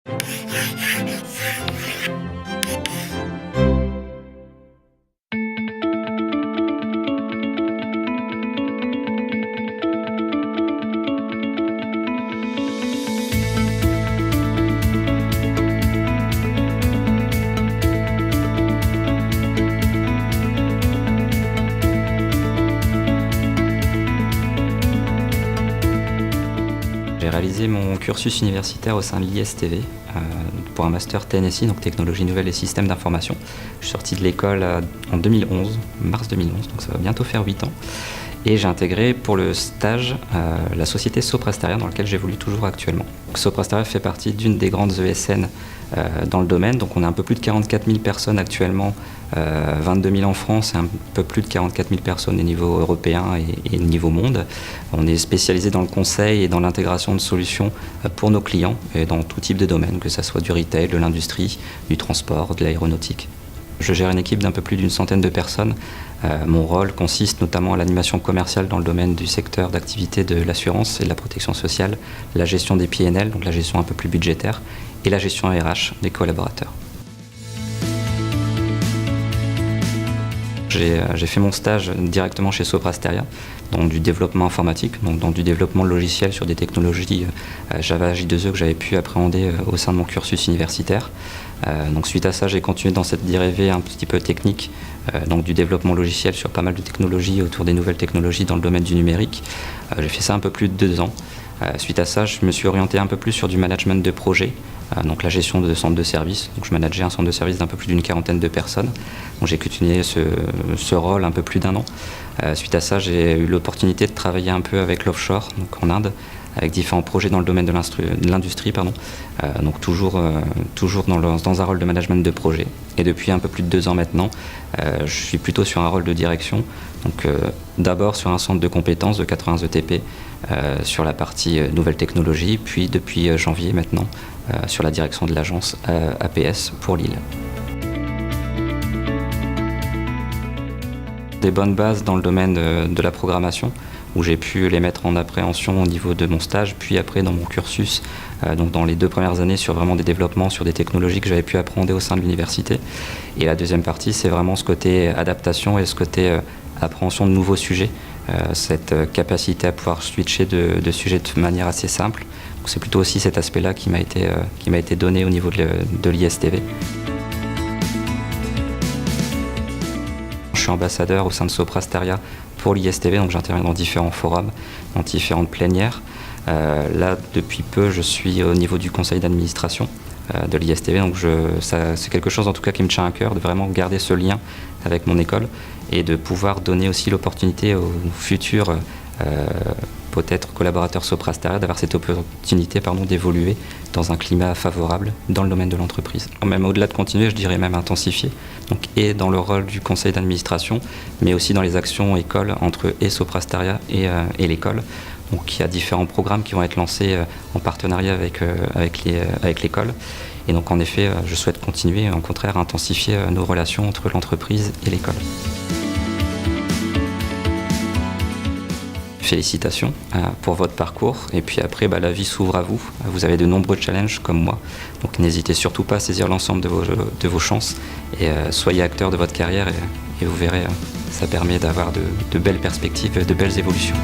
J'ai réalisé mon cursus universitaire au sein de l'ISTV pour un master TNSI, donc Technologie Nouvelle et Systèmes d'Information. Je suis sorti de l'école en 2011, mars 2011, donc ça va bientôt faire 8 ans. Et j'ai intégré pour le stage la société Soprasteria dans laquelle j'évolue toujours actuellement. Soprasteria fait partie d'une des grandes ESN dans le domaine, donc on a un peu plus de 44 000 personnes actuellement, 22 000 en France et un peu plus de 44 000 personnes au niveau européen et au niveau monde. On est spécialisé dans le conseil et dans l'intégration de solutions pour nos clients et dans tout type de domaine, que ce soit du retail, de l'industrie, du transport, de l'aéronautique. Je gère une équipe d'un peu plus d'une centaine de personnes. Mon rôle consiste notamment à l'animation commerciale dans le domaine du secteur d'activité de l'assurance et de la protection sociale, la gestion des PNL, donc la gestion un peu plus budgétaire, et la gestion RH des collaborateurs. J'ai fait mon stage directement chez Soprasteria, dans du développement informatique, donc dans du développement logiciel sur des technologies Java J2E que j'avais pu appréhender au sein de mon cursus universitaire. Donc suite à ça, j'ai continué dans cette dérivée un petit peu technique, donc du développement logiciel sur pas mal de technologies autour des nouvelles technologies dans le domaine du numérique. J'ai fait ça un peu plus de 2 ans. Suite à ça, je me suis orienté un peu plus sur du management de projet, donc la gestion de centres de services. Donc je manageais un centre de service d'un peu plus d'une quarantaine de personnes. Donc j'ai continué ce rôle un peu plus d'1 an. Suite à ça, j'ai eu l'opportunité de travailler un peu avec l'offshore, donc en Inde, avec différents projets dans le domaine de l'industrie, donc toujours dans un rôle de management de projet. Et depuis un peu plus de 2 ans maintenant, je suis plutôt sur un rôle de direction, donc d'abord sur un centre de compétences de 80 ETP sur la partie nouvelles technologies, puis depuis janvier maintenant sur la direction de l'agence APS pour Lille. Des bonnes bases dans le domaine de la programmation, où j'ai pu les mettre en appréhension au niveau de mon stage, puis après dans mon cursus, donc dans les 2 premières années sur vraiment des développements sur des technologies que j'avais pu apprendre au sein de l'université. Et la deuxième partie, c'est vraiment ce côté adaptation et ce côté appréhension de nouveaux sujets, cette capacité à pouvoir switcher de sujets de manière assez simple. Donc c'est plutôt aussi cet aspect-là qui m'a été donné au niveau de l'ISTV. Je suis ambassadeur au sein de Soprasteria pour l'ISTV, donc j'interviens dans différents forums, dans différentes plénières. Là, depuis peu, je suis au niveau du conseil d'administration de l'ISTV, donc c'est quelque chose en tout cas qui me tient à cœur, de vraiment garder ce lien avec mon école et de pouvoir donner aussi l'opportunité aux futurs peut-être collaborateurs Soprasteria d'avoir cette opportunité d'évoluer dans un climat favorable dans le domaine de l'entreprise. Même au-delà de continuer, je dirais même intensifier, donc et dans le rôle du conseil d'administration, mais aussi dans les actions écoles entre Soprasteria et l'école. Donc il y a différents programmes qui vont être lancés en partenariat avec l'école. Et donc en effet, je souhaite continuer, au contraire, intensifier nos relations entre l'entreprise et l'école. Félicitations pour votre parcours et puis après la vie s'ouvre à vous. Vous avez de nombreux challenges comme moi, donc n'hésitez surtout pas à saisir l'ensemble de vos chances et soyez acteur de votre carrière et vous verrez, ça permet d'avoir de belles perspectives, de belles évolutions.